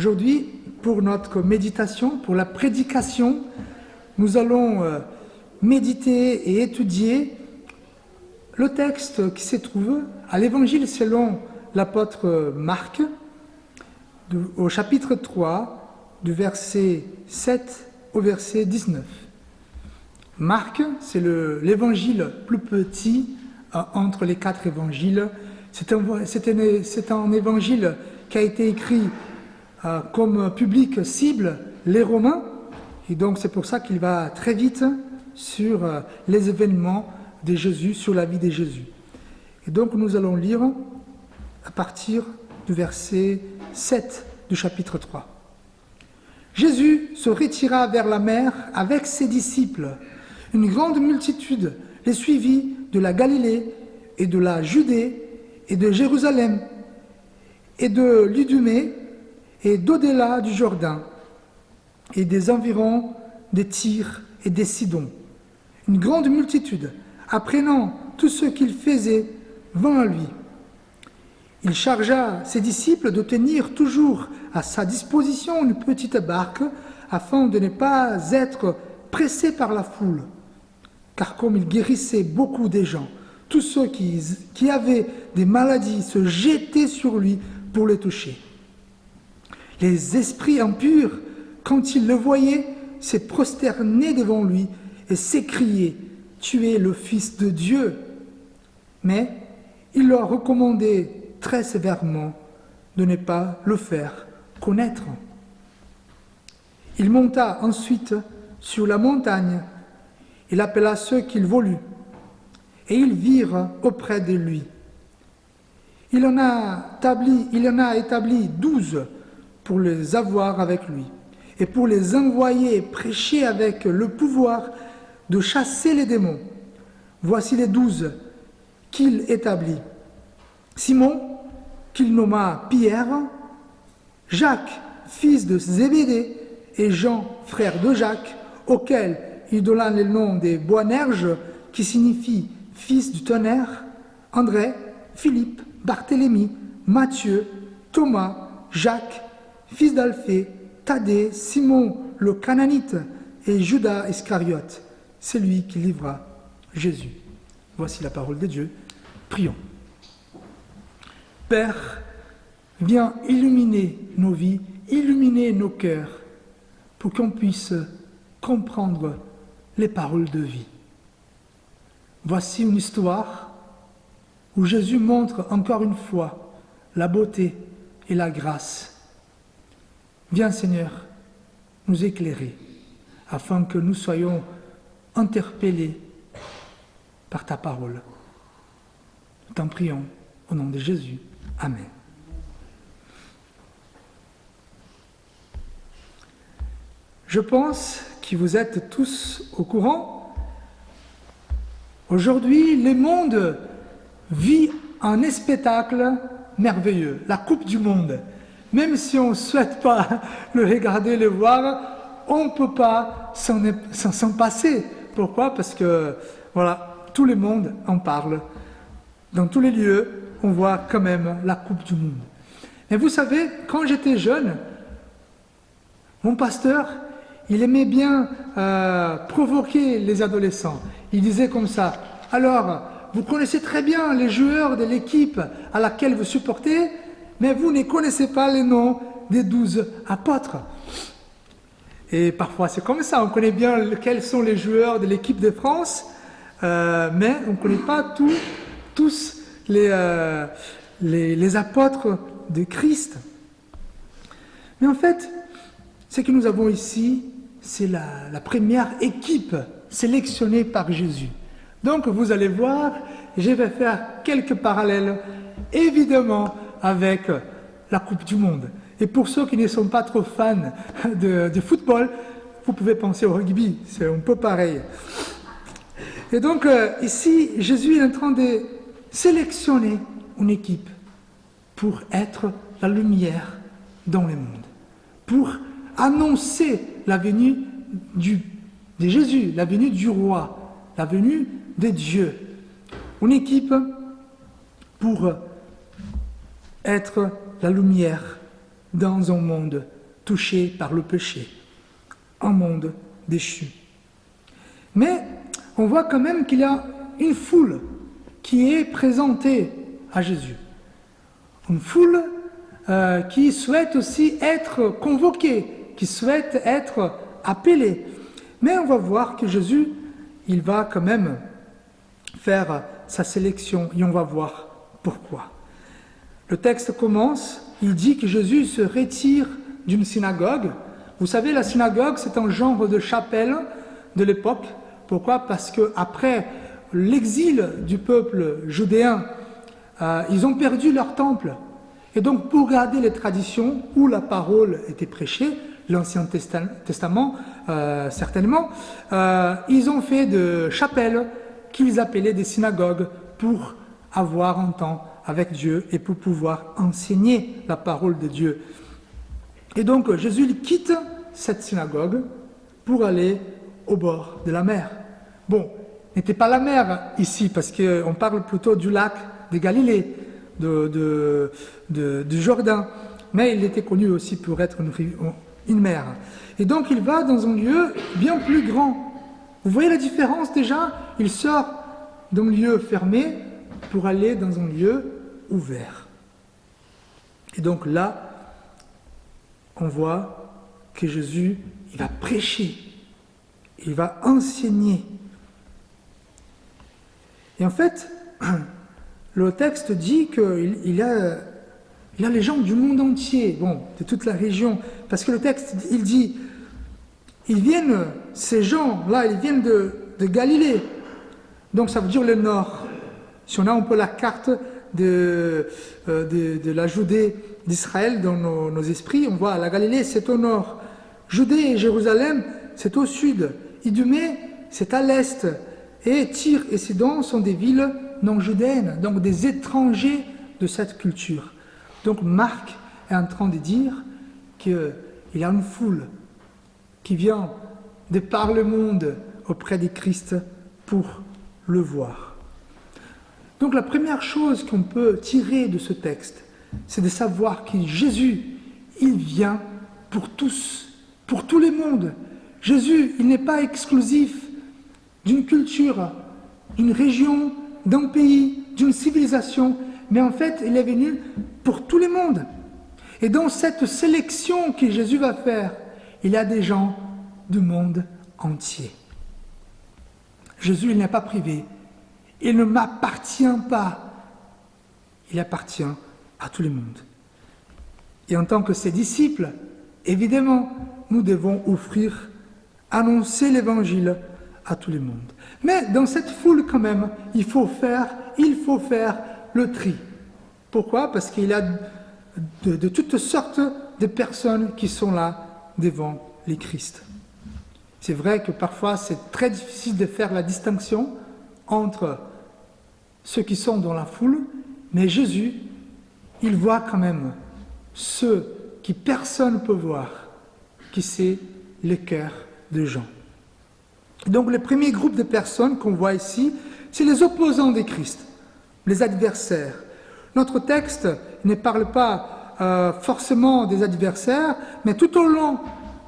Aujourd'hui, pour notre méditation, pour la prédication, nous allons méditer et étudier le texte qui se trouve à l'Évangile selon l'apôtre Marc, au chapitre 3, du verset 7 au verset 19. Marc, c'est l'évangile plus petit entre les 4 évangiles. C'est un évangile qui a été écrit comme public cible les Romains, et donc c'est pour ça qu'il va très vite sur les événements de Jésus, sur la vie de Jésus. Et donc nous allons lire à partir du verset 7 du chapitre 3. Jésus se retira vers la mer avec ses disciples. Une grande multitude les suivit de la Galilée et de la Judée et de Jérusalem et de l'Idumée et d'au-delà du Jourdain et des environs de Tyr et des Sidon. Une grande multitude, apprenant tout ce qu'il faisait, vint à lui. Il chargea ses disciples de tenir toujours à sa disposition une petite barque afin de ne pas être pressés par la foule. Car comme il guérissait beaucoup de gens, tous ceux qui avaient des maladies se jetaient sur lui pour le toucher. Les esprits impurs, quand ils le voyaient, se prosternaient devant lui et s'écriaient « Tu es le Fils de Dieu !» Mais il leur recommandait très sévèrement de ne pas le faire connaître. Il monta ensuite sur la montagne. Il appela ceux qu'il voulut, et ils virent auprès de lui. Il en a établi 12 pour les avoir avec lui, et pour les envoyer prêcher avec le pouvoir de chasser les démons. Voici les 12 qu'il établit. Simon, qu'il nomma Pierre, Jacques, fils de Zébédée, et Jean, frère de Jacques, auquel il donna le nom des Boanerges, qui signifie fils du tonnerre, André, Philippe, Barthélemy, Matthieu, Thomas, Jacques, fils d'Alphée, Thaddée, Simon le Cananite et Judas Iscariote, celui qui livra Jésus. Voici la parole de Dieu. Prions. Père, viens illuminer nos vies, illuminer nos cœurs, pour qu'on puisse comprendre les paroles de vie. Voici une histoire où Jésus montre encore une fois la beauté et la grâce. Viens Seigneur nous éclairer afin que nous soyons interpellés par ta parole. Nous t'en prions au nom de Jésus. Amen. Je pense que vous êtes tous au courant. Aujourd'hui, le monde vit un spectacle merveilleux, la Coupe du Monde. Même si on ne souhaite pas le regarder, le voir, on ne peut pas s'en passer. Pourquoi? Parce que, voilà, tout le monde en parle. Dans tous les lieux, on voit quand même la Coupe du Monde. Mais vous savez, quand j'étais jeune, mon pasteur, il aimait bien provoquer les adolescents. Il disait comme ça, alors, vous connaissez très bien les joueurs de l'équipe à laquelle vous supportez, mais vous ne connaissez pas les noms des 12 apôtres. Et parfois c'est comme ça, on connaît bien quels sont les joueurs de l'équipe de France, mais on ne connaît pas tous les apôtres de Christ. Mais en fait, ce que nous avons ici, c'est la première équipe sélectionnée par Jésus. Donc vous allez voir, je vais faire quelques parallèles, évidemment, avec la Coupe du Monde. Et pour ceux qui ne sont pas trop fans de football, vous pouvez penser au rugby, c'est un peu pareil. Et donc ici, Jésus est en train de sélectionner une équipe pour être la lumière dans le monde, pour annoncer la venue de Jésus, la venue du roi, la venue de Dieu. Une équipe pour être la lumière dans un monde touché par le péché, un monde déchu. Mais on voit quand même qu'il y a une foule qui est présentée à Jésus. Une foule qui souhaite aussi être convoquée, qui souhaite être appelée. Mais on va voir que Jésus, il va quand même faire sa sélection et on va voir pourquoi. Le texte commence, il dit que Jésus se retire d'une synagogue. Vous savez, la synagogue, c'est un genre de chapelle de l'époque. Pourquoi? Parce qu'après l'exil du peuple judéen, ils ont perdu leur temple. Et donc, pour garder les traditions où la parole était prêchée, l'Ancien Testament, certainement, ils ont fait de chapelles qu'ils appelaient des synagogues pour avoir un temps avec Dieu et pour pouvoir enseigner la parole de Dieu. Et donc, Jésus il quitte cette synagogue pour aller au bord de la mer. Bon, n'était pas la mer ici, parce qu'on parle plutôt du lac de Galilée, du Jourdain, mais il était connu aussi pour être une mer. Et donc il va dans un lieu bien plus grand. Vous voyez la différence déjà? Il sort d'un lieu fermé pour aller dans un lieu ouvert. Et donc là, on voit que Jésus, il va prêcher, il va enseigner. Et en fait, le texte dit qu'il y a les gens du monde entier, bon, de toute la région, parce que le texte, il dit, ces gens-là, ils viennent de Galilée, donc ça veut dire le nord. Si on a un peu la carte de la Judée d'Israël dans nos esprits, on voit la Galilée, c'est au nord. Judée et Jérusalem, c'est au sud. Idumée, c'est à l'est. Et Tyr et Sidon sont des villes non judéennes, donc des étrangers de cette culture. Donc Marc est en train de dire qu'il y a une foule qui vient de par le monde auprès du Christ pour le voir. Donc la première chose qu'on peut tirer de ce texte, c'est de savoir que Jésus, il vient pour tous, pour tous les mondes. Jésus, il n'est pas exclusif d'une culture, d'une région, d'un pays, d'une civilisation, mais en fait, il est venu pour tout le monde. Et dans cette sélection que Jésus va faire, il y a des gens du monde entier. Jésus, il n'est pas privé. Il ne m'appartient pas. Il appartient à tout le monde. Et en tant que ses disciples, évidemment, nous devons offrir, annoncer l'évangile à tout le monde. Mais dans cette foule quand même, il faut faire le tri. Pourquoi? Parce qu'il y a de toutes sortes de personnes qui sont là devant les Christ. C'est vrai que parfois c'est très difficile de faire la distinction entre ceux qui sont dans la foule, mais Jésus, il voit quand même ceux qui personne ne peut voir, qui c'est le cœur des gens. Donc le premier groupe de personnes qu'on voit ici, c'est les opposants de Christ, les adversaires. Notre texte ne parle pas forcément des adversaires, mais tout au long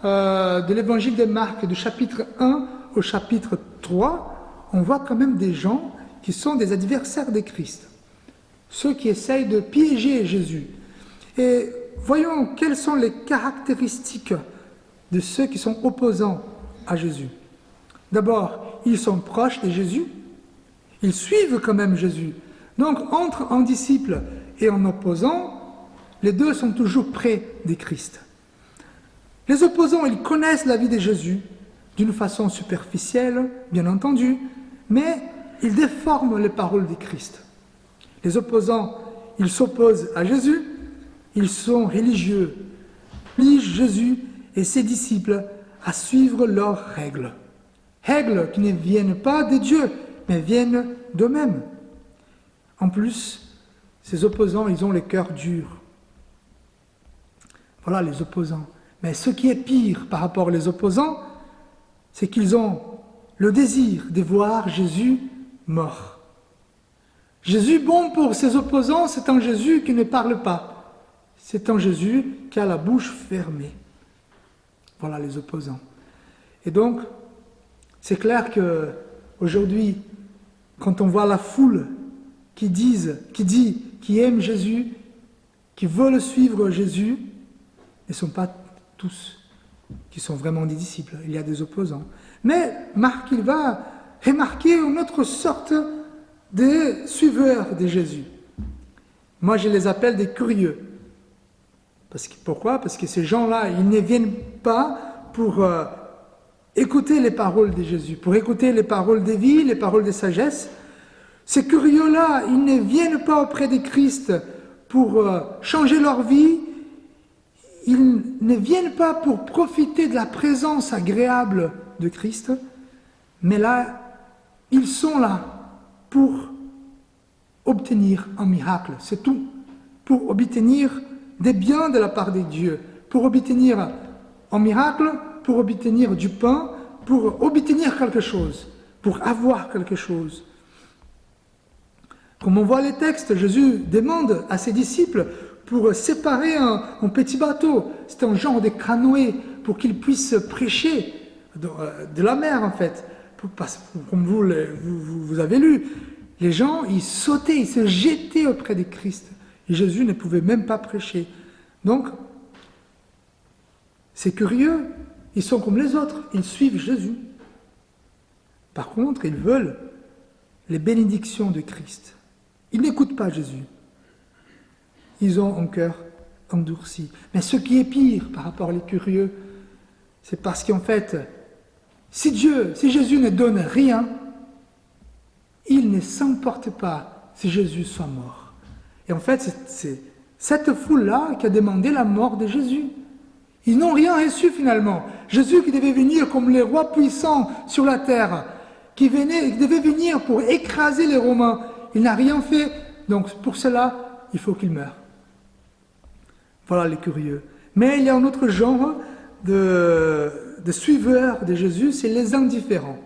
de l'évangile de Marc, du chapitre 1 au chapitre 3, on voit quand même des gens qui sont des adversaires de Christ, ceux qui essayent de piéger Jésus. Et voyons quelles sont les caractéristiques de ceux qui sont opposants à Jésus. D'abord, ils sont proches de Jésus, ils suivent quand même Jésus. Donc, entre un disciple et un opposant, les deux sont toujours près de Christ. Les opposants, ils connaissent la vie de Jésus d'une façon superficielle, bien entendu, mais ils déforment les paroles de Christ. Les opposants, ils s'opposent à Jésus, ils sont religieux, obligent Jésus et ses disciples à suivre leurs règles. Règles qui ne viennent pas de Dieu, mais viennent d'eux-mêmes. En plus, ces opposants, ils ont le cœur dur. Voilà les opposants. Mais ce qui est pire par rapport aux opposants, c'est qu'ils ont le désir de voir Jésus mort. Jésus bon pour ses opposants, c'est un Jésus qui ne parle pas. c'est un Jésus qui a la bouche fermée. Voilà les opposants. Et donc, c'est clair que aujourd'hui, quand on voit la foule qui aime Jésus, qui veulent suivre Jésus, ne sont pas tous qui sont vraiment des disciples. Il y a des opposants. Mais Marc, il va remarquer une autre sorte de suiveurs de Jésus. Moi, je les appelle des curieux. Pourquoi? Parce que ces gens-là, ils ne viennent pas pour écouter les paroles de Jésus, pour écouter les paroles de vie, les paroles de sagesse. Ces curieux-là, ils ne viennent pas auprès de Christ pour changer leur vie. Ils ne viennent pas pour profiter de la présence agréable de Christ, mais là, ils sont là pour obtenir un miracle, c'est tout. Pour obtenir des biens de la part de Dieu, pour obtenir un miracle, pour obtenir du pain, pour obtenir quelque chose, pour avoir quelque chose. Comme on voit les textes, Jésus demande à ses disciples pour séparer un petit bateau, c'est un genre de canoë, pour qu'ils puissent prêcher de la mer en fait. Comme vous avez lu, les gens, ils sautaient, ils se jetaient auprès de Christ. Et Jésus ne pouvait même pas prêcher. Donc, c'est curieux, ils sont comme les autres, ils suivent Jésus. Par contre, ils veulent les bénédictions de Christ. Ils n'écoutent pas Jésus. Ils ont un cœur endurci. Mais ce qui est pire par rapport aux curieux, c'est parce qu'en fait, si Jésus ne donne rien, il ne s'emporte pas si Jésus soit mort. Et en fait, c'est cette foule-là qui a demandé la mort de Jésus. Ils n'ont rien reçu finalement. Jésus qui devait venir comme le roi puissant sur la terre, qui devait venir pour écraser les Romains, il n'a rien fait. Donc pour cela, il faut qu'il meure. Voilà les curieux. Mais il y a un autre genre de suiveurs de Jésus, c'est les indifférents.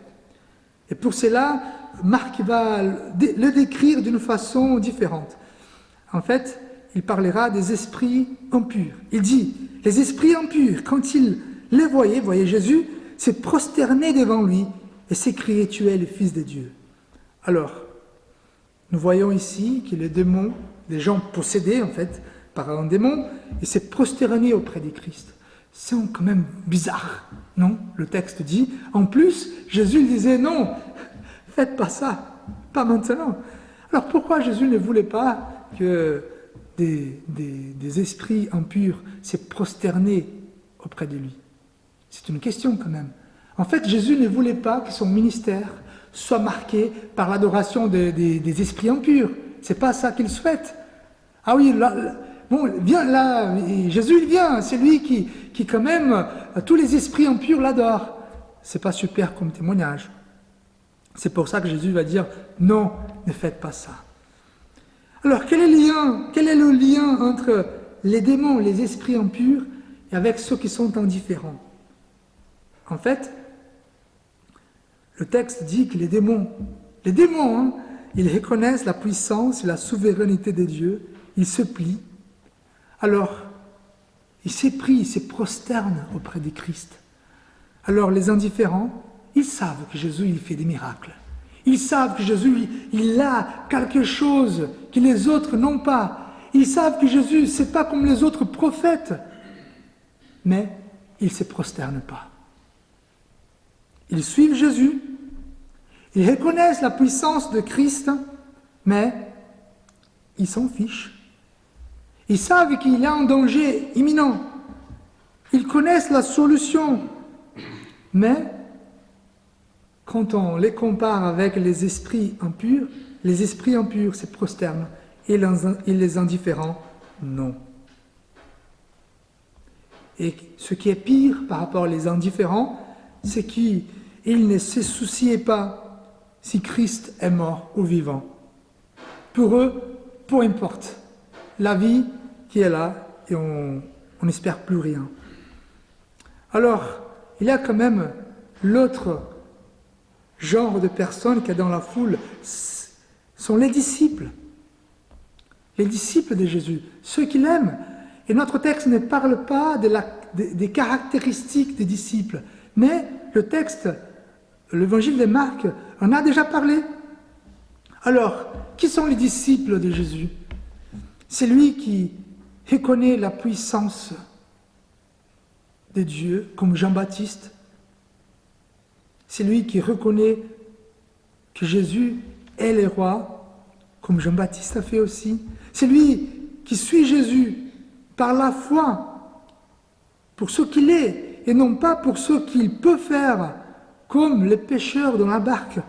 Et pour cela, Marc va le décrire d'une façon différente. En fait, il parlera des esprits impurs. Il dit, les esprits impurs, quand il les voyait Jésus, se prosterner devant lui et s'écrier, tu es le Fils de Dieu. Alors, nous voyons ici que les démons, les gens possédés en fait par un démon, ils se prosternaient auprès de Christ. C'est quand même bizarre, non? Le texte dit, en plus, Jésus disait, non, faites pas ça, pas maintenant. Alors pourquoi Jésus ne voulait pas que des esprits impurs se prosternaient auprès de lui? C'est une question quand même. En fait, Jésus ne voulait pas que son ministère soit marqué par l'adoration des esprits impurs. C'est pas ça qu'il souhaite. Ah oui, viens là, Jésus il vient, c'est lui qui quand même, tous les esprits impurs l'adorent. C'est pas super comme témoignage. C'est pour ça que Jésus va dire, non, ne faites pas ça. Alors, quel est le lien entre les démons, les esprits impurs, et avec ceux qui sont indifférents? En fait, le texte dit que les démons, ils reconnaissent la puissance et la souveraineté de Dieu, ils se plient. Alors, ils se prosternent auprès de Christ. Alors, les indifférents, ils savent que Jésus, il fait des miracles. Ils savent que Jésus, il a quelque chose que les autres n'ont pas. Ils savent que Jésus, c'est pas comme les autres prophètes. Mais ils ne se prosternent pas. Ils suivent Jésus. Ils reconnaissent la puissance de Christ, mais ils s'en fichent. Ils savent qu'il y a un danger imminent. Ils connaissent la solution. Mais quand on les compare avec les esprits impurs se prosternent et les indifférents, non. Et ce qui est pire par rapport aux indifférents, c'est qu'ils ne se souciaient pas si Christ est mort ou vivant. Pour eux, peu importe. La vie qui est là et on n'espère plus rien. Alors, il y a quand même l'autre genre de personnes qu'il y a dans la foule, sont les disciples. Les disciples de Jésus, ceux qui l'aiment. Et notre texte ne parle pas des caractéristiques des disciples, mais le texte, l'évangile de Marc, en a déjà parlé. Alors, qui sont les disciples de Jésus? C'est lui qui reconnaît la puissance de Dieu, comme Jean-Baptiste. C'est lui qui reconnaît que Jésus est le roi, comme Jean-Baptiste a fait aussi. C'est lui qui suit Jésus par la foi pour ce qu'il est, et non pas pour ce qu'il peut faire, comme les pêcheurs dans la barque.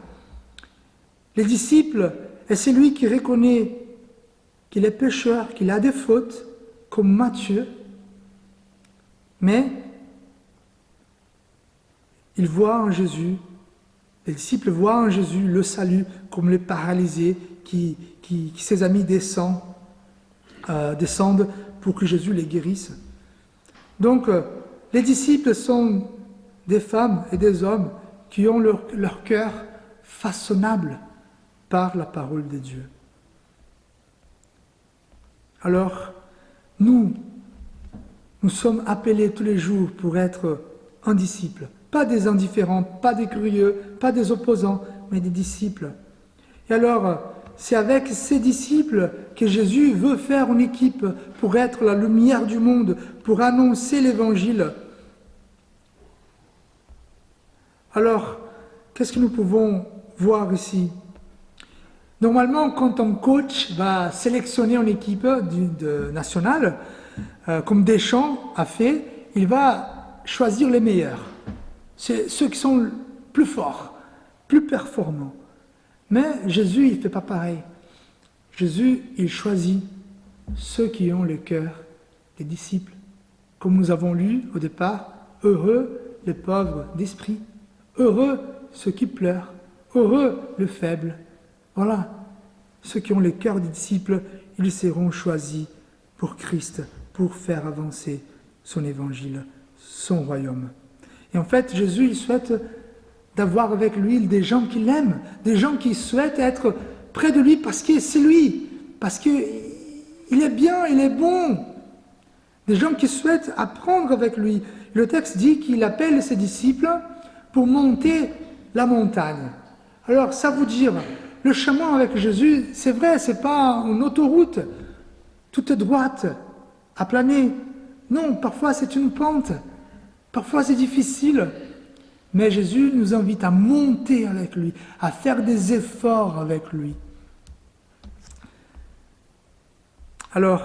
Les disciples, et c'est lui qui reconnaît qu'il est pécheur, qu'il a des fautes, comme Matthieu, mais il voit en Jésus, les disciples voient en Jésus le salut, comme les paralysés qui ses amis descendent pour que Jésus les guérisse. Donc, les disciples sont des femmes et des hommes qui ont leur cœur façonnable par la parole de Dieu. Alors, nous sommes appelés tous les jours pour être un disciple. Pas des indifférents, pas des curieux, pas des opposants, mais des disciples. Et alors, c'est avec ces disciples que Jésus veut faire une équipe pour être la lumière du monde, pour annoncer l'Évangile. Alors, qu'est-ce que nous pouvons voir ici? Normalement, quand un coach va sélectionner une équipe nationale, comme Deschamps a fait, il va choisir les meilleurs. C'est ceux qui sont plus forts, plus performants. Mais Jésus, il ne fait pas pareil. Jésus, il choisit ceux qui ont le cœur des disciples. Comme nous avons lu au départ, heureux les pauvres d'esprit, heureux ceux qui pleurent, heureux le faible. Voilà, ceux qui ont le cœur des disciples, ils seront choisis pour Christ, pour faire avancer son évangile, son royaume. Et en fait, Jésus, il souhaite d'avoir avec lui des gens qui l'aiment, des gens qui souhaitent être près de lui parce que c'est lui, parce qu'il est bien, il est bon. Des gens qui souhaitent apprendre avec lui. Le texte dit qu'il appelle ses disciples pour monter la montagne. Alors, ça veut dire, le chemin avec Jésus, c'est vrai, c'est pas une autoroute toute droite, aplanée. Non, parfois c'est une pente. Parfois c'est difficile, mais Jésus nous invite à monter avec lui, à faire des efforts avec lui. Alors,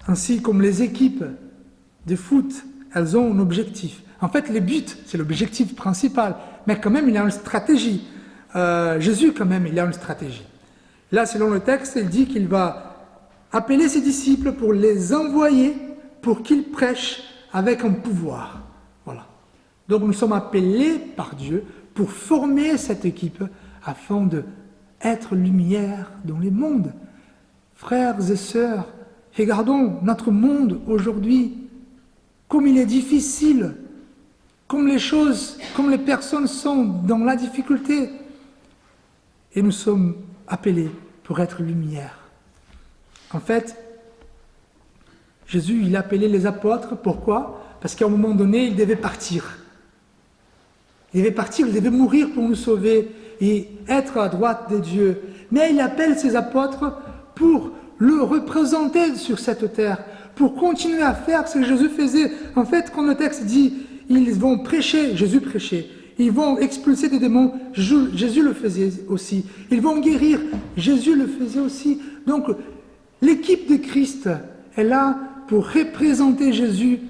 ainsi comme les équipes de foot, elles ont un objectif. En fait, le but, c'est l'objectif principal, mais quand même, il y a une stratégie. Jésus, quand même, il a une stratégie. Là, selon le texte, il dit qu'il va appeler ses disciples pour les envoyer, pour qu'ils prêchent avec un pouvoir. Voilà. Donc nous sommes appelés par Dieu pour former cette équipe afin d'être lumière dans le monde. Frères et sœurs, regardons notre monde aujourd'hui, comme il est difficile, comme les choses, comme les personnes sont dans la difficulté. Et nous sommes appelés pour être lumière. En fait, Jésus, il appelait les apôtres, pourquoi? Parce qu'à un moment donné, il devait partir. Il devait partir, il devait mourir pour nous sauver et être à droite de Dieu. Mais il appelle ses apôtres pour le représenter sur cette terre, pour continuer à faire ce que Jésus faisait. En fait, quand le texte dit, ils vont prêcher, Jésus prêchait, ils vont expulser des démons, Jésus le faisait aussi. Ils vont guérir, Jésus le faisait aussi. Donc, l'équipe de Christ est là pour représenter Jésus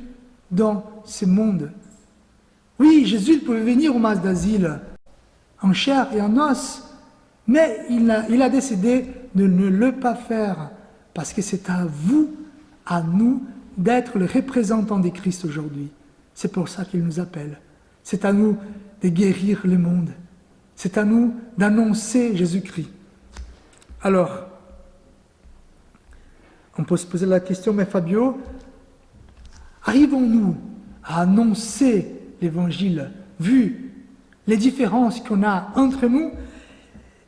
dans ce monde. Oui, Jésus pouvait venir au mas d'asile, en chair et en os, mais il a décidé de ne le pas faire, parce que c'est à vous, à nous, d'être le représentant de Christ aujourd'hui. C'est pour ça qu'il nous appelle. C'est à nous de guérir le monde. C'est à nous d'annoncer Jésus-Christ. Alors, on peut se poser la question, mais Fabio, arrivons-nous à annoncer l'Évangile, vu les différences qu'on a entre nous?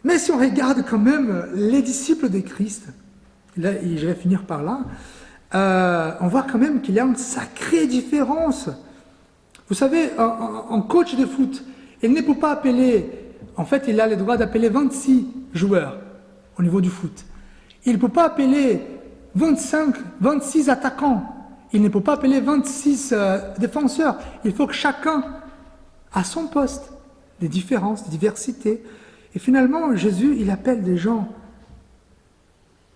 Mais si on regarde quand même les disciples de Christ, là, je vais finir par là, on voit quand même qu'il y a une sacrée différence. Vous savez, un coach de foot, il ne peut pas appeler, en fait, il a le droit d'appeler 26 joueurs au niveau du foot. Il ne peut pas appeler 26 attaquants. Il ne peut pas appeler 26 défenseurs. Il faut que chacun a son poste, des différences, des diversités. Et finalement, Jésus, il appelle des gens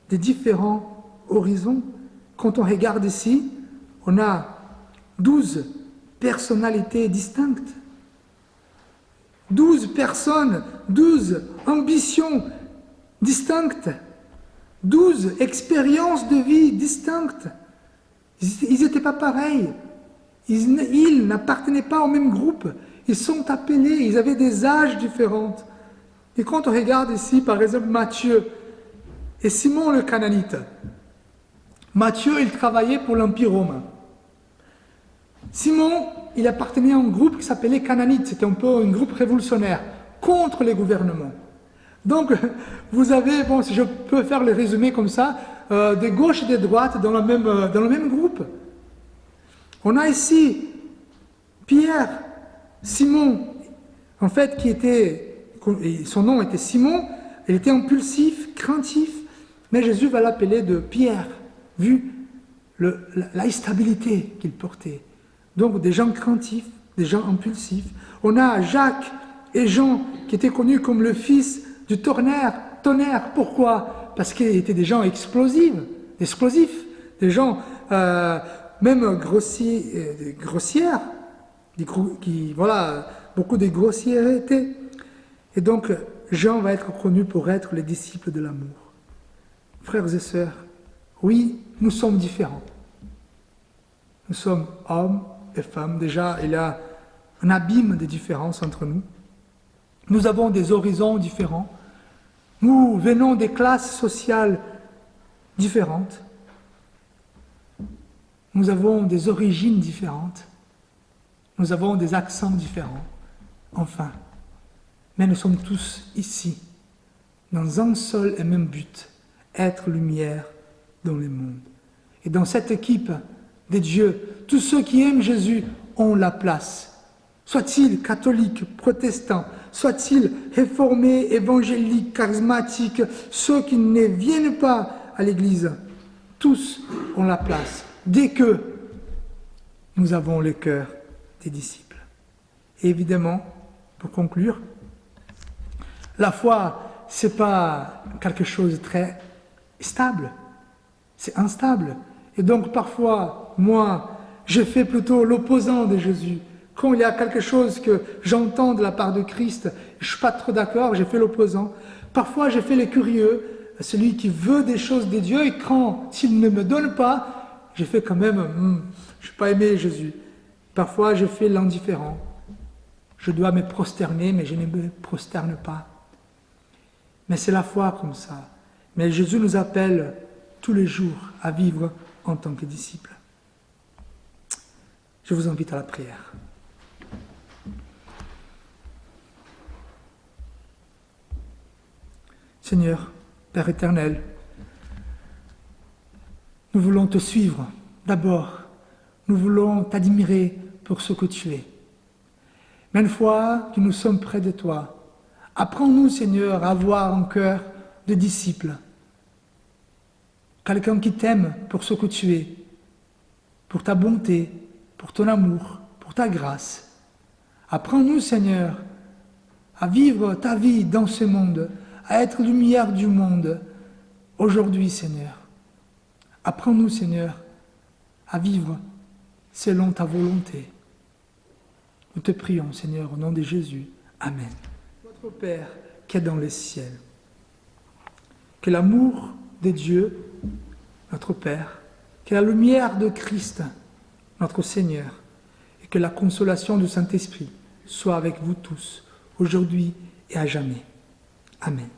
des différents horizons. Quand on regarde ici, on a 12 personnalités distinctes. 12 personnes, 12 ambitions distinctes, 12 expériences de vie distinctes. Ils n'étaient pas pareils. Ils n'appartenaient pas au même groupe. Ils sont appelés, ils avaient des âges différents. Et quand on regarde ici, par exemple, Matthieu et Simon le Cananite, Matthieu, il travaillait pour l'Empire romain. Simon, il appartenait à un groupe qui s'appelait les Cananites. C'était un peu un groupe révolutionnaire contre les gouvernements. Donc, vous avez, bon, si je peux faire le résumé comme ça, des gauches et des droites dans le même groupe. On a ici Pierre, Simon, en fait, son nom était Simon, il était impulsif, craintif, mais Jésus va l'appeler de Pierre, vu la stabilité qu'il portait. Donc des gens craintifs, des gens impulsifs. On a Jacques et Jean, qui étaient connus comme le fils du tonnerre. Pourquoi? Parce qu'ils étaient des gens explosifs, des gens même grossières, beaucoup de grossièreté. Et donc, Jean va être connu pour être les disciples de l'amour. Frères et sœurs, oui, nous sommes différents. Nous sommes hommes et femmes. Déjà, il y a un abîme de différence entre nous. Nous avons des horizons différents. Nous venons des classes sociales différentes. Nous avons des origines différentes. Nous avons des accents différents. Enfin, mais nous sommes tous ici, dans un seul et même but, être lumière dans le monde. Et dans cette équipe de Dieu, tous ceux qui aiment Jésus ont la place. Soient-ils catholiques, protestants, soient-ils réformés, évangéliques, charismatiques, ceux qui ne viennent pas à l'église, tous ont la place. Dès que nous avons le cœur des disciples. Et évidemment, pour conclure, la foi, ce n'est pas quelque chose de très stable, c'est instable. Et donc parfois, moi, je fais plutôt l'opposant de Jésus. Quand il y a quelque chose que j'entends de la part de Christ, je ne suis pas trop d'accord, j'ai fait l'opposant. Parfois, j'ai fait le curieux, celui qui veut des choses de Dieu, et quand il ne me donne pas, j'ai fait quand même, je n'ai pas aimé Jésus. Parfois, je fais l'indifférent. Je dois me prosterner, mais je ne me prosterne pas. Mais c'est la foi comme ça. Mais Jésus nous appelle tous les jours à vivre en tant que disciples. Je vous invite à la prière. Seigneur, Père éternel, nous voulons te suivre. D'abord, nous voulons t'admirer pour ce que tu es. Mais une fois que nous sommes près de toi, apprends-nous, Seigneur, à avoir un cœur de disciple. Quelqu'un qui t'aime pour ce que tu es, pour ta bonté, pour ton amour, pour ta grâce. Apprends-nous, Seigneur, à vivre ta vie dans ce monde, à être lumière du monde aujourd'hui, Seigneur. Apprends-nous, Seigneur, à vivre selon ta volonté. Nous te prions, Seigneur, au nom de Jésus. Amen. Notre Père qui est dans les ciels, que l'amour de Dieu, notre Père, que la lumière de Christ, notre Seigneur, et que la consolation du Saint-Esprit soit avec vous tous, aujourd'hui et à jamais. Amen.